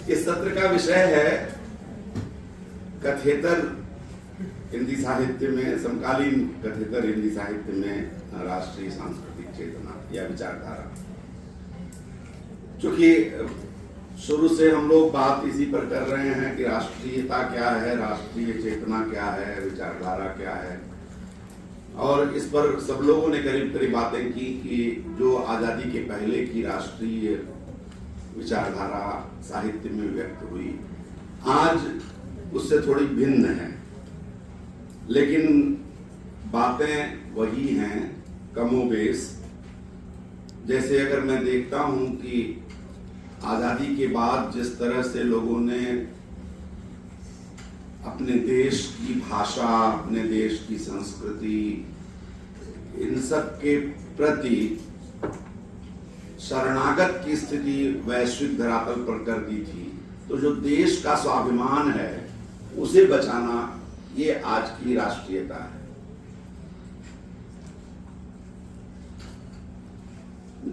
इस सत्र का विषय है कथेतर हिंदी साहित्य में, समकालीन कथेतर हिंदी साहित्य में राष्ट्रीय सांस्कृतिक चेतना या विचारधारा। चूंकि शुरू से हम लोग बात इसी पर कर रहे हैं कि राष्ट्रीयता क्या है, राष्ट्रीय चेतना क्या है, विचारधारा क्या है, और इस पर सब लोगों ने करीब करीब बातें की कि जो आजादी के पहले की राष्ट्रीय विचारधारा साहित्य में व्यक्त हुई आज उससे थोड़ी भिन्न है, लेकिन बातें वही हैं कमोबेश। जैसे अगर मैं देखता हूं कि आजादी के बाद जिस तरह से लोगों ने अपने देश की भाषा, अपने देश की संस्कृति, इन सब के प्रति शरणागत की स्थिति वैश्विक धरातल पर कर दी थी, तो जो देश का स्वाभिमान है उसे बचाना ये आज की राष्ट्रीयता है।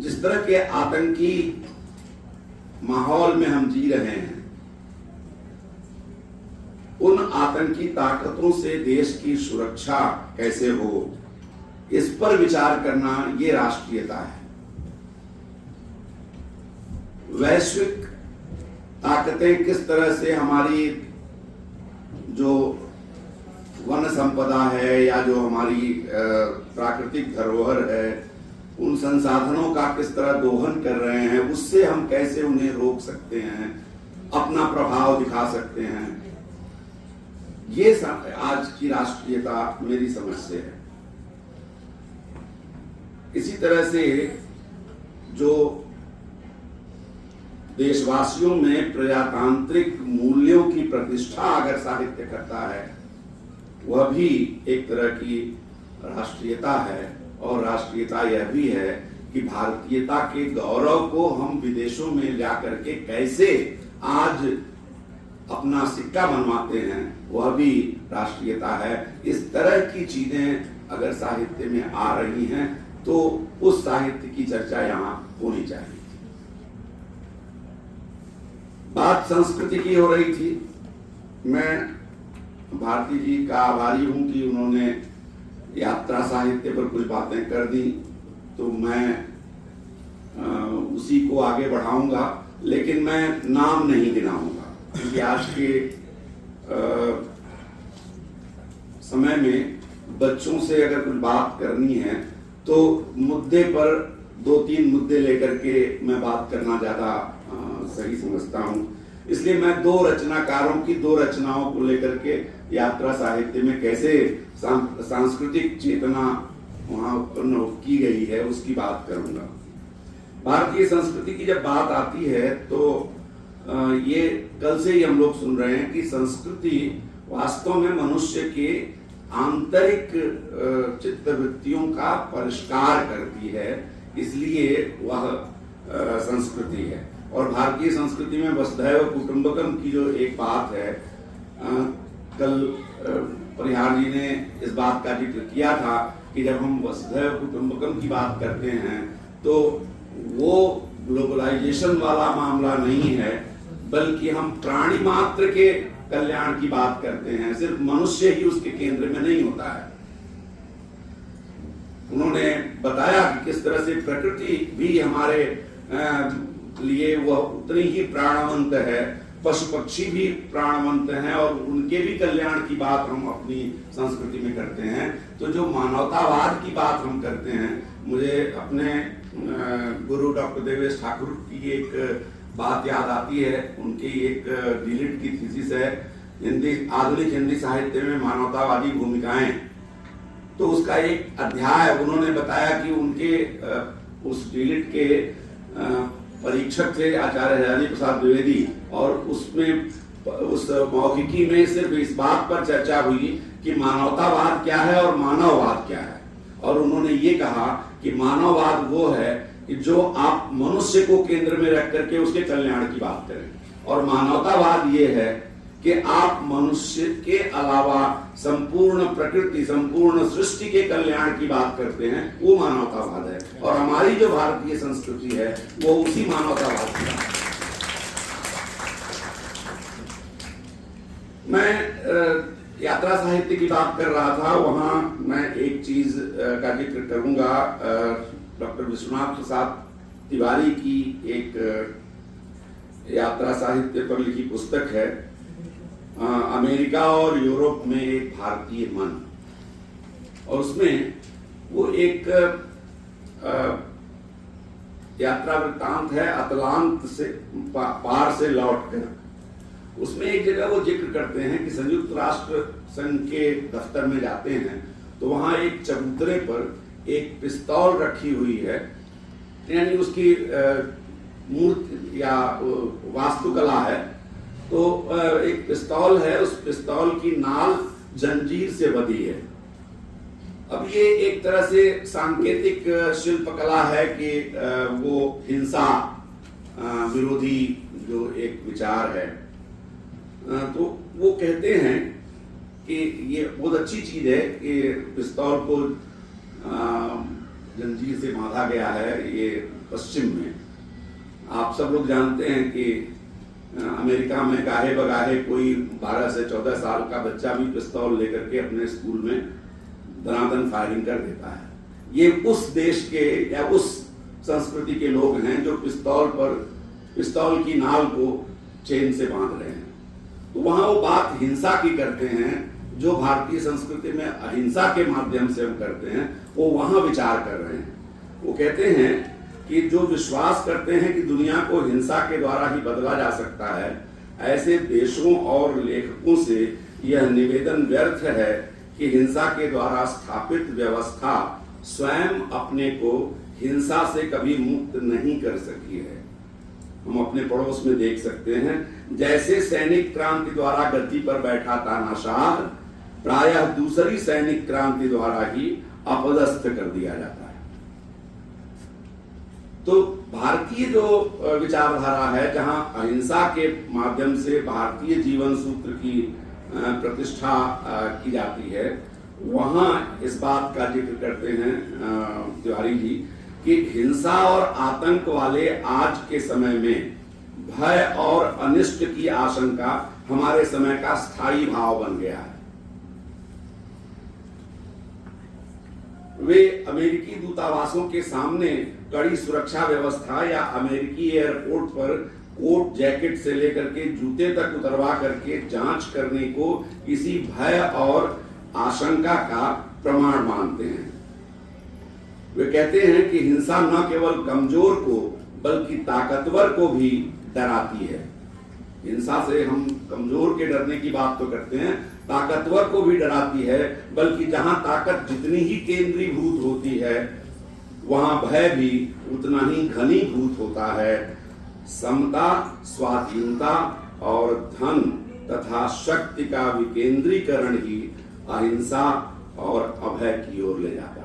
जिस तरह के आतंकी माहौल में हम जी रहे हैं, उन आतंकी ताकतों से देश की सुरक्षा कैसे हो, इस पर विचार करना ये राष्ट्रीयता है। वैश्विक ताकतें किस तरह से हमारी जो वन संपदा है या जो हमारी प्राकृतिक धरोहर है, उन संसाधनों का किस तरह दोहन कर रहे हैं, उससे हम कैसे उन्हें रोक सकते हैं, अपना प्रभाव दिखा सकते हैं, ये आज की राष्ट्रीयता मेरी समझ से है। इसी तरह से जो देशवासियों में प्रजातांत्रिक मूल्यों की प्रतिष्ठा अगर साहित्य करता है, वह भी एक तरह की राष्ट्रीयता है। और राष्ट्रीयता यह भी है कि भारतीयता के गौरव को हम विदेशों में जा करके कैसे आज अपना सिक्का बनवाते हैं, वह भी राष्ट्रीयता है। इस तरह की चीजें अगर साहित्य में आ रही हैं तो उस साहित्य की चर्चा यहाँ होनी चाहिए। बात संस्कृति की हो रही थी। मैं भारती जी का आभारी हूं कि उन्होंने यात्रा साहित्य पर कुछ बातें कर दी, तो मैं उसी को आगे बढ़ाऊंगा, लेकिन मैं नाम नहीं गिनाऊंगा क्योंकि आज के समय में बच्चों से अगर कुछ बात करनी है तो मुद्दे पर 2-3 मुद्दे लेकर के मैं बात करना ज्यादा सही समझता हूं। इसलिए मैं 2 रचनाकारों की 2 रचनाओं को लेकर के यात्रा साहित्य में कैसे सांस्कृतिक चेतना वहां उत्पन्न की गई है उसकी बात करूंगा। भारतीय संस्कृति की जब बात आती है तो ये कल से ही हम लोग सुन रहे हैं कि संस्कृति वास्तव में मनुष्य के आंतरिक चित्तवृत्तियों का परिष्कार करती है, इसलिए वह संस्कृति है। और भारतीय संस्कृति में वसुधैव कुटुंबकम की जो एक बात है, कल परिहार जी ने इस बात का जिक्र किया था कि जब हम वसुधैव कुटुंबकम की बात करते हैं तो वो ग्लोबलाइजेशन वाला मामला नहीं है, बल्कि हम प्राणी मात्र के कल्याण की बात करते हैं। सिर्फ मनुष्य ही उसके केंद्र में नहीं होता है। उन्होंने बताया कि किस तरह से प्रकृति भी हमारे लिए वह उतनी ही प्राणवंत है, पशु पक्षी भी प्राणवंत हैं और उनके भी कल्याण की बात हम अपनी संस्कृति में करते हैं। तो जो मानवतावाद की बात हम करते हैं, मुझे अपने गुरु डॉक्टर देवेश ठाकुर की एक बात याद आती है। उनकी एक डीलिट की थीसिस है आधुनिक हिंदी साहित्य में मानवतावादी भूमिकाएं, तो उसका एक अध्याय उन्होंने बताया कि उनके उस डीलिट के परीक्षक थे आचार्य हजारी प्रसाद द्विवेदी, और उसमें उस मौखिकी में सिर्फ इस बात पर चर्चा हुई कि मानवतावाद क्या है और मानववाद क्या है। और उन्होंने ये कहा कि मानववाद वो है कि जो आप मनुष्य को केंद्र में रख करके उसके कल्याण की बात करें, और मानवतावाद ये है कि आप मनुष्य के अलावा संपूर्ण प्रकृति, संपूर्ण सृष्टि के कल्याण की बात करते हैं, वो मानवतावाद है। और हमारी जो भारतीय संस्कृति है वो उसी मानवतावाद की बात है। मैं यात्रा साहित्य की बात कर रहा था, वहां मैं एक चीज का जिक्र करूंगा। डॉक्टर विश्वनाथ प्रसाद तिवारी की एक यात्रा साहित्य पर लिखी पुस्तक है, अमेरिका और यूरोप में एक भारतीय मन, और उसमें वो एक यात्रा वृत्तांत है अतलांत से पार से लौटकर। उसमें एक जगह वो जिक्र करते हैं कि संयुक्त राष्ट्र संघ के दफ्तर में जाते हैं तो वहां एक चबूतरे पर एक पिस्तौल रखी हुई है, यानी उसकी मूर्ति या वास्तुकला है। तो एक पिस्तौल है, उस पिस्तौल की नाल जंजीर से बंधी है। अब ये एक तरह से सांकेतिक शिल्पकला है कि वो हिंसा विरोधी जो एक विचार है। तो वो कहते हैं कि ये बहुत अच्छी चीज है कि पिस्तौल को जंजीर से बांधा गया है। ये पश्चिम में आप सब लोग जानते हैं कि अमेरिका में गाहे बगाहे कोई 12 से 14 साल का बच्चा भी पिस्तौल लेकर के अपने स्कूल में दनादन फायरिंग कर देता है। ये उस देश के या उस संस्कृति के लोग हैं जो पिस्तौल की नाल को चेन से बांध रहे हैं। तो वहां वो बात हिंसा की करते हैं जो भारतीय संस्कृति में अहिंसा के माध्यम से हम करते हैं, वो वहां विचार कर रहे हैं। वो कहते हैं कि जो विश्वास करते हैं कि दुनिया को हिंसा के द्वारा ही बदला जा सकता है, ऐसे देशों और लेखकों से यह निवेदन व्यर्थ है कि हिंसा के द्वारा स्थापित व्यवस्था स्वयं अपने को हिंसा से कभी मुक्त नहीं कर सकी है। हम अपने पड़ोस में देख सकते हैं, जैसे सैनिक क्रांति द्वारा गद्दी पर बैठा तानाशाह प्रायः दूसरी सैनिक क्रांति द्वारा ही अपदस्थ कर दिया जाता है। तो भारतीय जो विचारधारा है, जहां अहिंसा के माध्यम से भारतीय जीवन सूत्र की प्रतिष्ठा की जाती है, वहां इस बात का जिक्र करते हैं तिवारी जी कि हिंसा और आतंक वाले आज के समय में भय और अनिष्ट की आशंका हमारे समय का स्थायी भाव बन गया है। वे अमेरिकी दूतावासों के सामने कड़ी सुरक्षा व्यवस्था या अमेरिकी एयरपोर्ट पर कोट जैकेट से लेकर के जूते तक उतरवा करके जांच करने को किसी भय और आशंका का प्रमाण मानते हैं। वे कहते हैं कि हिंसा न केवल कमजोर को बल्कि ताकतवर को भी डराती है। हिंसा से हम कमजोर के डरने की बात तो करते हैं, ताकतवर को भी डराती है, बल्कि जहां ताकत जितनी ही केंद्रीभूत होती है वहां भय भी उतना ही घनीभूत होता है। समता, स्वाधीनता और धन तथा शक्ति का विकेंद्रीकरण ही अहिंसा और अभय की ओर ले जाता है।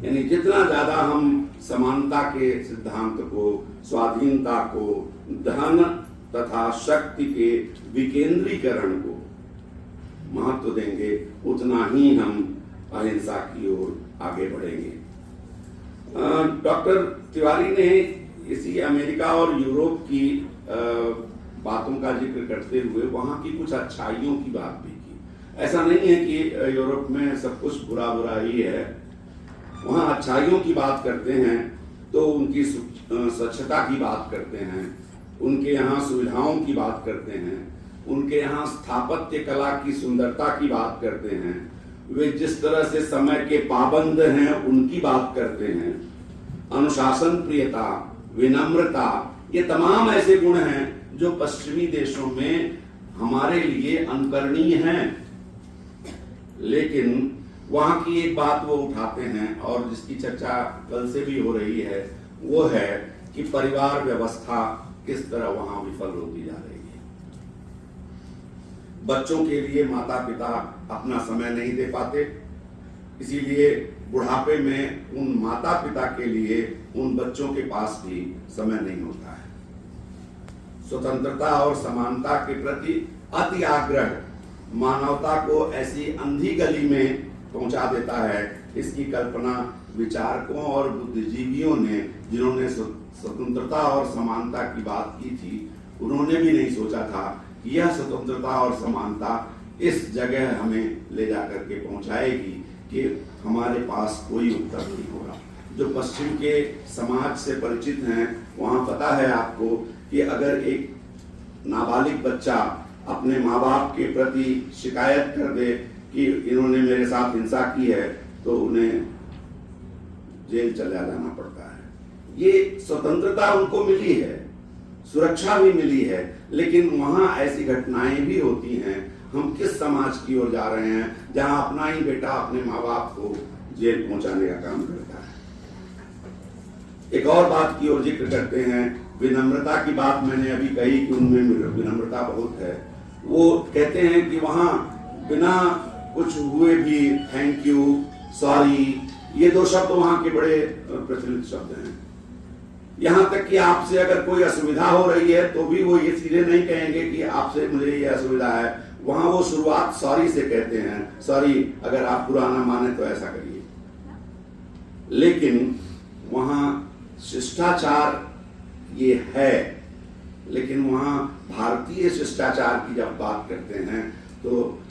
यानी जितना ज्यादा हम समानता के सिद्धांत को, स्वाधीनता को, धन तथा शक्ति के विकेंद्रीकरण को महत्व देंगे, उतना ही हम अहिंसा की ओर आगे बढ़ेंगे। डॉक्टर तिवारी ने इसी अमेरिका और यूरोप की बातों का जिक्र करते हुए वहां की कुछ अच्छाइयों की बात भी की। ऐसा नहीं है कि यूरोप में सब कुछ बुरा बुरा ही है, वहां अच्छाइयों की बात करते हैं तो उनकी स्वच्छता की बात करते हैं, उनके यहाँ सुविधाओं की बात करते हैं, उनके यहाँ स्थापत्य कला की सुंदरता की बात करते हैं, वे जिस तरह से समय के पाबंद हैं उनकी बात करते हैं, अनुशासन प्रियता, विनम्रता, ये तमाम ऐसे गुण हैं जो पश्चिमी देशों में हमारे लिए अनुकरणीय हैं। लेकिन वहां की एक बात वो उठाते हैं और जिसकी चर्चा कल से भी हो रही है, वो है कि परिवार व्यवस्था किस तरह वहां विफल होती जा रही है। बच्चों के लिए माता पिता अपना समय नहीं दे पाते, इसीलिए बुढ़ापे में उन माता पिता के लिए उन बच्चों के पास भी समय नहीं होता है। स्वतंत्रता और समानता के प्रति अति आग्रह मानवता को ऐसी अंधी गली में पहुंचा देता है, इसकी कल्पना विचारकों और बुद्धिजीवियों ने, जिन्होंने स्वतंत्रता और समानता की बात की थी, उन्होंने भी नहीं सोचा था कि यह स्वतंत्रता और समानता इस जगह हमें ले जाकर के पहुंचाएगी कि हमारे पास कोई उत्तर नहीं होगा। जो पश्चिम के समाज से परिचित हैं वहां पता है आपको कि अगर एक नाबालिग बच्चा अपने माँ बाप के प्रति शिकायत कर दे कि इन्होंने मेरे साथ हिंसा की है तो उन्हें जेल चला जाना पड़ता है। ये स्वतंत्रता उनको मिली है, सुरक्षा भी मिली है, लेकिन वहां ऐसी घटनाएं भी होती हैं। हम किस समाज की ओर जा रहे हैं जहां अपना ही बेटा अपने माँ बाप को जेल पहुंचाने का काम करता है। एक और बात की ओर जिक्र करते हैं, विनम्रता की बात मैंने अभी कही कि उनमें विनम्रता बहुत है। वो कहते हैं कि वहां बिना कुछ हुए भी थैंक यू, सॉरी, ये दो शब्द वहां के बड़े प्रचलित शब्द हैं। यहां तक कि आपसे अगर कोई असुविधा हो रही है तो भी वो ये सीधे नहीं कहेंगे कि आपसे मुझे ये असुविधा है। वहां वो शुरुआत सॉरी से कहते हैं, सॉरी अगर आप बुरा ना माने तो ऐसा करिए। लेकिन वहां शिष्टाचार ये है, लेकिन वहां भारतीय शिष्टाचार की जब बात करते हैं तो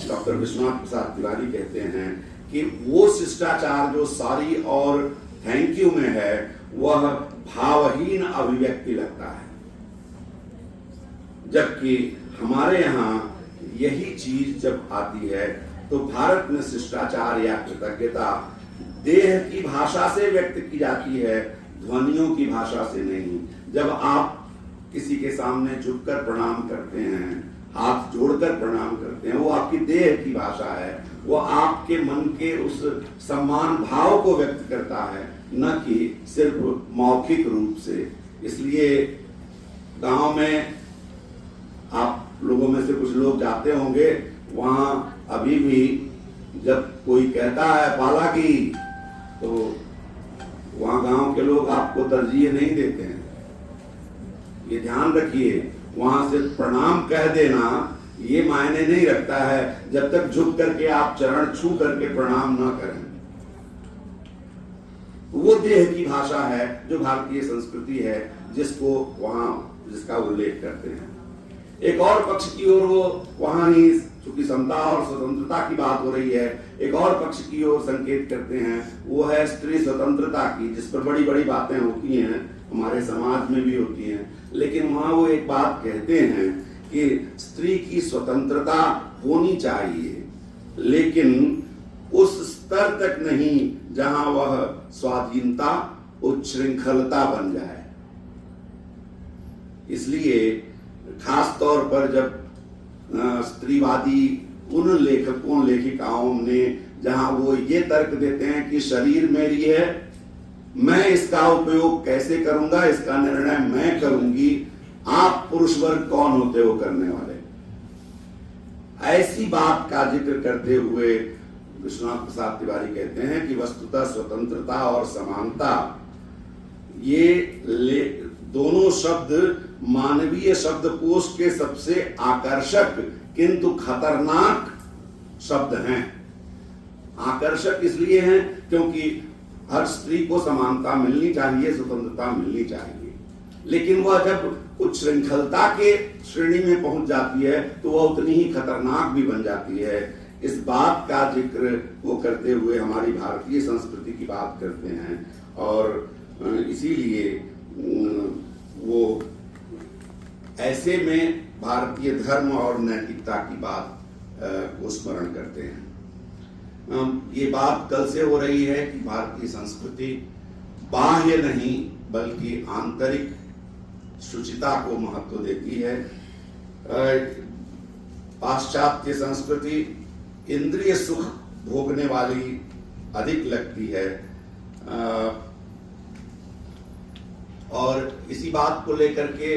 डॉक्टर विश्वनाथ प्रसाद तिवारी कहते हैं कि वो शिष्टाचार जो सॉरी और थैंक यू में है वह भावहीन अभिव्यक्ति लगता है, जबकि हमारे यहाँ यही चीज जब आती है तो भारत में शिष्टाचार या कृतज्ञता देह की भाषा से व्यक्त की जाती है, ध्वनियों की भाषा से नहीं। जब आप किसी के सामने झुककर प्रणाम करते हैं, हाथ जोड़कर प्रणाम करते हैं, वो आपकी देह की भाषा है, वो आपके मन के उस सम्मान भाव को व्यक्त करता है, न कि सिर्फ मौखिक रूप से। इसलिए गांव में आप लोगों में से कुछ लोग जाते होंगे, वहां अभी भी जब कोई कहता है पाला की तो वहां गांव के लोग आपको तरजीह नहीं देते हैं। ये ध्यान रखिए, वहां से प्रणाम कह देना ये मायने नहीं रखता है जब तक झुक करके आप चरण छू करके प्रणाम ना करें। वो देह की भाषा है जो भारतीय संस्कृति है, जिसका उल्लेख करते हैं। एक और पक्ष की ओर वो वहां ही, चूंकि समता और स्वतंत्रता की बात हो रही है, एक और पक्ष की ओर संकेत करते हैं, वो है स्त्री स्वतंत्रता की, जिस पर बड़ी बड़ी बातें होती हैं, हमारे समाज में भी होती हैं। लेकिन वहां वो एक बात कहते हैं कि स्त्री की स्वतंत्रता होनी चाहिए, लेकिन उस स्तर तक नहीं जहां वह स्वाधीनता उच्छृंखलता बन जाए। इसलिए खास तौर पर जब स्त्रीवादी उन लेखकों लेखिकाओं ने जहां वो ये तर्क देते हैं कि शरीर मेरी है, मैं इसका उपयोग कैसे करूंगा इसका निर्णय मैं करूंगी, आप पुरुष वर्ग कौन होते हो करने वाले, ऐसी बात का जिक्र करते हुए विश्वनाथ प्रसाद तिवारी कहते हैं कि वस्तुतः स्वतंत्रता और समानता ये दोनों शब्द मानवीय शब्दकोश के सबसे आकर्षक किंतु खतरनाक शब्द हैं। आकर्षक इसलिए हैं क्योंकि हर स्त्री को समानता मिलनी चाहिए, स्वतंत्रता मिलनी चाहिए, लेकिन वह जब उच्छृंखलता के श्रेणी में पहुंच जाती है तो वह उतनी ही खतरनाक भी बन जाती है। इस बात का जिक्र वो करते हुए हमारी भारतीय संस्कृति की बात करते हैं और इसीलिए वो ऐसे में भारतीय धर्म और नैतिकता की बात को स्मरण करते हैं। ये बात कल से हो रही है कि भारतीय संस्कृति बाह्य नहीं बल्कि आंतरिक शुचिता को महत्व देती है। पाश्चात्य संस्कृति इंद्रिय सुख भोगने वाली अधिक लगती है और इसी बात को लेकर के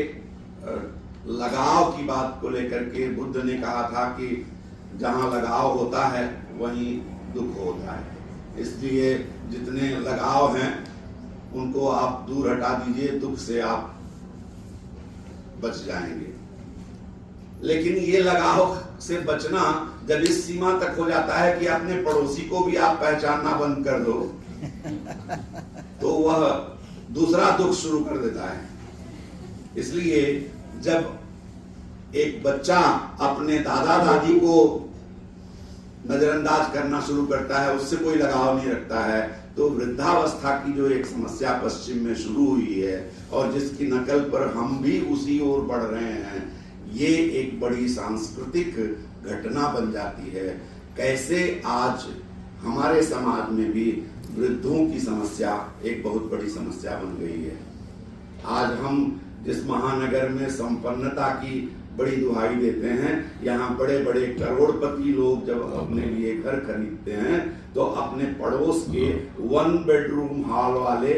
लगाव की बात को लेकर के बुद्ध ने कहा था कि जहां लगाव होता है वहीं दुख होता है। इसलिए जितने लगाव हैं उनको आप दूर हटा दीजिए, दुख से आप बच जाएंगे। लेकिन ये लगाव से बचना जब इस सीमा तक हो जाता है कि अपने पड़ोसी को भी आप पहचानना बंद कर दो तो वह दूसरा दुख शुरू कर देता है। इसलिए जब एक बच्चा अपने दादा दादी को नजरअंदाज करना शुरू करता है, उससे कोई लगाव नहीं रखता है। तो वृद्धावस्था की जो एक समस्या पश्चिम में शुरू हुई है और जिसकी नकल पर हम भी उसी ओर बढ़ रहे हैं, ये एक बड़ी सांस्कृतिक घटना बन जाती है। कैसे आज हमारे समाज में भी वृद्धों की समस्या एक बहुत बड़ी समस्या बन गई है। आज हम जिस महानगर में संपन्नता की बड़ी दुहाई देते हैं, यहाँ बड़े बड़े करोड़पति लोग जब अपने लिए घर खरीदते हैं तो अपने पड़ोस के 1 बेडरूम हॉल वाले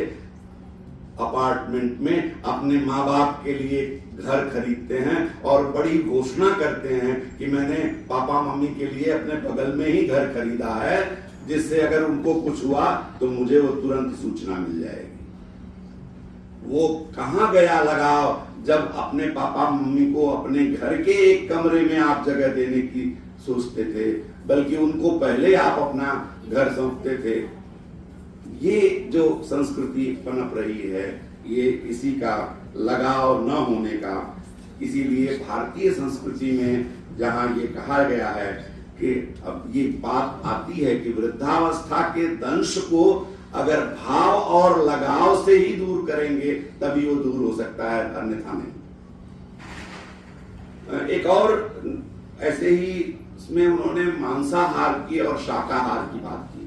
अपार्टमेंट में अपने माँ बाप के लिए घर खरीदते हैं और बड़ी घोषणा करते हैं कि मैंने पापा मम्मी के लिए अपने बगल में ही घर खरीदा है, जिससे अगर उनको कुछ हुआ तो मुझे वो तुरंत सूचना मिल जाएगी। वो कहाँ गया लगाव जब अपने पापा मम्मी को अपने घर के एक कमरे में आप जगह देने की सोचते थे, बल्कि उनको पहले आप अपना घर सौंपते थे। ये जो संस्कृति पनप रही है, ये इसी का लगाव न होने का। इसीलिए भारतीय संस्कृति में जहाँ ये कहा गया है कि अब ये बात आती है कि वृद्धावस्था के दंश को अगर भाव और लगाव से ही दूर करेंगे तभी वो दूर हो सकता है, अन्यथा नहीं। एक और ऐसे ही इसमें उन्होंने मांसाहार की और शाकाहार की बात की।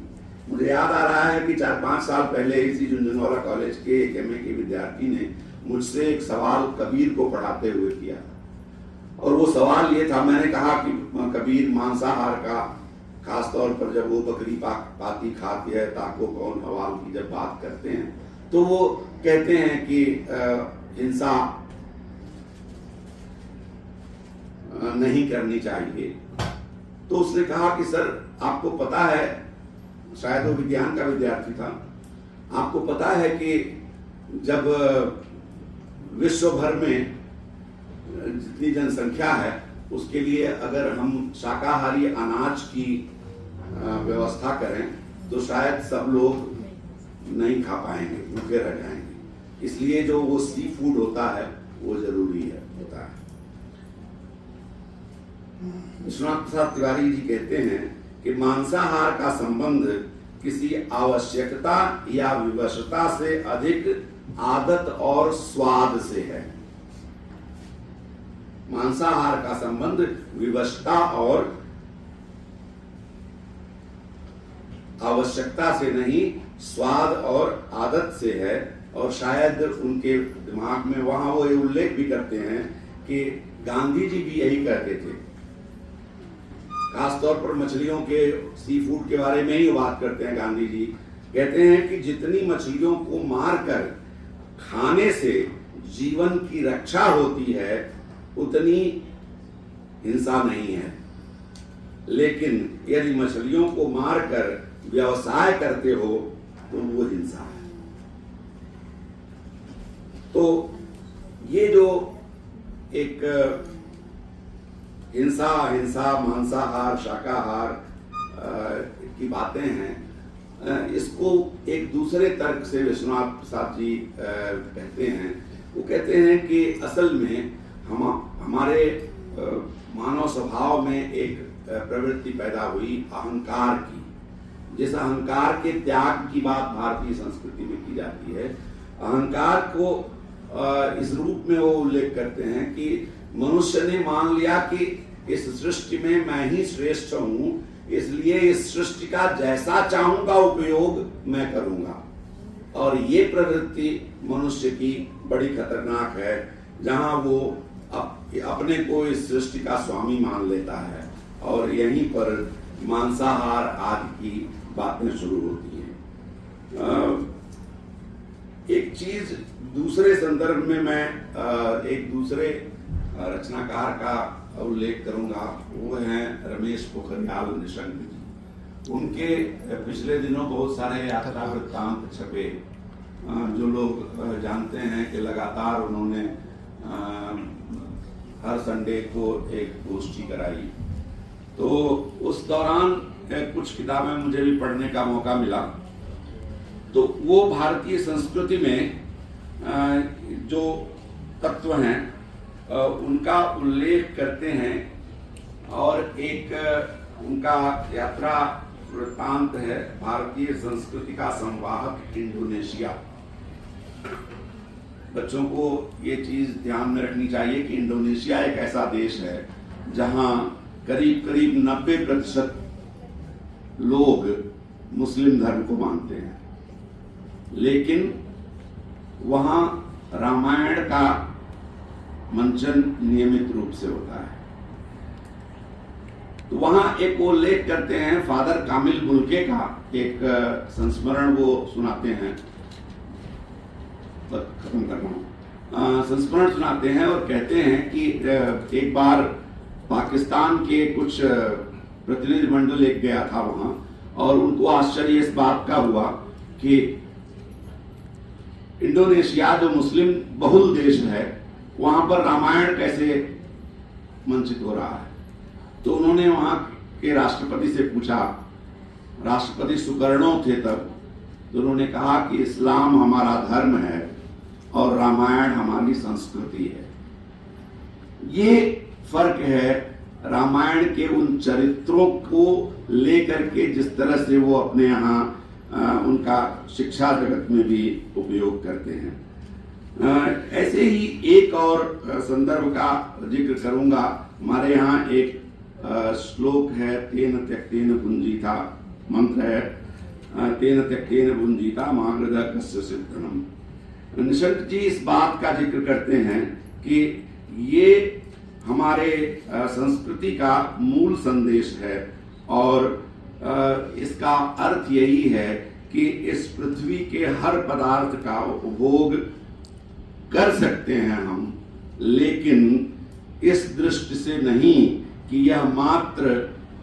मुझे याद आ रहा है कि 4-5 साल पहले इसी झुंझुनवाला कॉलेज के एक MA के विद्यार्थी ने मुझसे एक सवाल कबीर को पढ़ाते हुए किया, और वो सवाल ये था, मैंने कहा कि कबीर मांसाहार का, खास तौर पर जब वो बकरी पाती खाती है, ताको कौन हवाल की जब बात करते हैं, तो वो कहते हैं कि हिंसा नहीं करनी चाहिए। तो उसने कहा कि सर आपको पता है, शायद वो विज्ञान का विद्यार्थी था, आपको पता है कि जब विश्व भर में जितनी जनसंख्या है उसके लिए अगर हम शाकाहारी अनाज की व्यवस्था करें तो शायद सब लोग नहीं खा पाएंगे, भूखे रह जाएंगे। इसलिए जो वो सी फूड होता है वो जरूरी है होता है। विश्वनाथ प्रसाद तिवारी जी कहते हैं कि मांसाहार का संबंध किसी आवश्यकता या विवशता से अधिक आदत और स्वाद से है। मांसाहार का संबंध विवशता और आवश्यकता से नहीं, स्वाद और आदत से है। और शायद उनके दिमाग में वहां वो ये उल्लेख भी करते हैं कि गांधी जी भी यही कहते थे, खासतौर पर मछलियों के, सी फूड के बारे में ही बात करते हैं। गांधी जी कहते हैं कि जितनी मछलियों को मारकर खाने से जीवन की रक्षा होती है उतनी हिंसा नहीं है, लेकिन यदि मछलियों को मारकर व्यवसाय करते हो तो वो हिंसा है। तो ये जो एक हिंसा, मांसाहार, शाकाहार की बातें हैं, इसको एक दूसरे तर्क से विश्वनाथ प्रसाद जी कहते हैं। वो कहते हैं कि असल में हमारे मानव स्वभाव में एक प्रवृत्ति पैदा हुई अहंकार की। जिस अहंकार के त्याग की बात भारतीय संस्कृति में की जाती है, अहंकार को इस रूप में वो उल्लेख करते हैं कि मनुष्य ने मान लिया कि इस सृष्टि में मैं ही श्रेष्ठ हूं, इसलिए इस सृष्टि का जैसा चाहूंगा उपयोग मैं करूंगा। और ये प्रवृत्ति मनुष्य की बड़ी खतरनाक है, जहां वो अपने को इस सृष्टि का स्वामी मान लेता है, और यहीं पर मांसाहार आदि की बातें शुरू होती हैं। एक चीज दूसरे संदर्भ में मैं एक दूसरे रचनाकार का उल्लेख करूंगा, वो हैं रमेश पोखरियाल निशंक जी। उनके पिछले दिनों बहुत सारे यात्रा वृत्तांत छपे, जो लोग जानते हैं कि लगातार उन्होंने हर संडे को एक गोष्ठी कराई। तो उस दौरान कुछ किताबें मुझे भी पढ़ने का मौका मिला। तो वो भारतीय संस्कृति में जो तत्व हैं उनका उल्लेख करते हैं, और एक उनका यात्रा वृत्तांत है भारतीय संस्कृति का संवाहक इंडोनेशिया। बच्चों को ये चीज ध्यान में रखनी चाहिए कि इंडोनेशिया एक ऐसा देश है जहां करीब करीब 90% लोग मुस्लिम धर्म को मानते हैं, लेकिन वहां रामायण का मंचन नियमित रूप से होता है। तो वहां एक वो उल्लेख करते हैं, फादर कामिल मुल्के का एक संस्मरण वो सुनाते हैं, खत्म कर रहा हूं, संस्मरण सुनाते हैं और कहते हैं कि एक बार पाकिस्तान के कुछ प्रतिनिधि मंडल एक गया था वहां, और उनको आश्चर्य इस बात का हुआ कि इंडोनेशिया जो मुस्लिम बहुल देश है वहां पर रामायण कैसे मंचित हो रहा है। तो उन्होंने वहां के राष्ट्रपति से पूछा, राष्ट्रपति सुकर्णो थे तब, तो उन्होंने कहा कि इस्लाम हमारा धर्म है और रामायण हमारी संस्कृति है। ये फर्क है रामायण के उन चरित्रों को लेकर के जिस तरह से वो अपने यहाँ उनका शिक्षा जगत में भी उपयोग करते हैं। ऐसे ही एक और संदर्भ का जिक्र करूंगा। हमारे यहाँ एक श्लोक है, तेन त्यक्तेन भुंजीता, मंत्र है, तेन त्यक्तेन भुंजीता मागृध कस्य सिद्धनम। निशंक जी इस बात का जिक्र करते हैं कि ये हमारे संस्कृति का मूल संदेश है और इसका अर्थ यही है कि इस पृथ्वी के हर पदार्थ का उपभोग कर सकते हैं हम, लेकिन इस दृष्टि से नहीं कि यह मात्र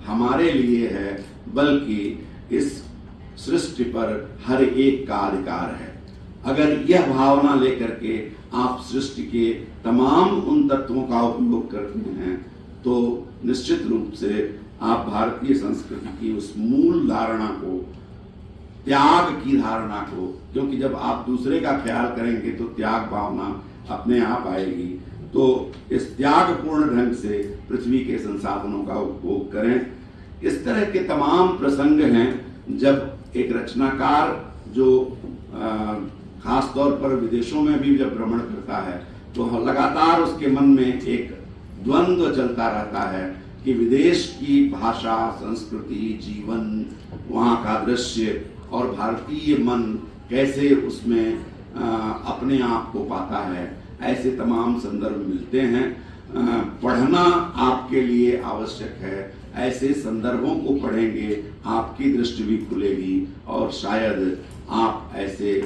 हमारे लिए है, बल्कि इस सृष्टि पर हर एक का अधिकार है। अगर यह भावना लेकर के आप सृष्टि के तमाम उन तत्वों का उपयोग करते हैं तो निश्चित रूप से आप भारतीय संस्कृति की उस मूल धारणा को, त्याग की धारणा को, क्योंकि जब आप दूसरे का ख्याल करेंगे तो त्याग भावना अपने आप आएगी, तो इस त्यागपूर्ण ढंग से पृथ्वी के संसाधनों का उपभोग करें। इस तरह के तमाम प्रसंग हैं जब एक रचनाकार जो खास तौर पर विदेशों में भी जब भ्रमण करता है तो लगातार उसके मन में एक द्वंद्व चलता रहता है कि विदेश की भाषा, संस्कृति, जीवन, वहाँ का दृश्य और भारतीय मन कैसे उसमें अपने आप को पाता है। ऐसे तमाम संदर्भ मिलते हैं। पढ़ना आपके लिए आवश्यक है। ऐसे संदर्भों को पढ़ेंगे आपकी दृष्टि भी खुलेगी और शायद आप ऐसे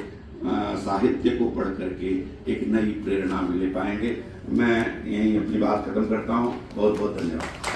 साहित्य को पढ़ करके एक नई प्रेरणा भी ले पाएंगे। मैं यहीं अपनी बात खत्म करता हूँ। बहुत बहुत धन्यवाद।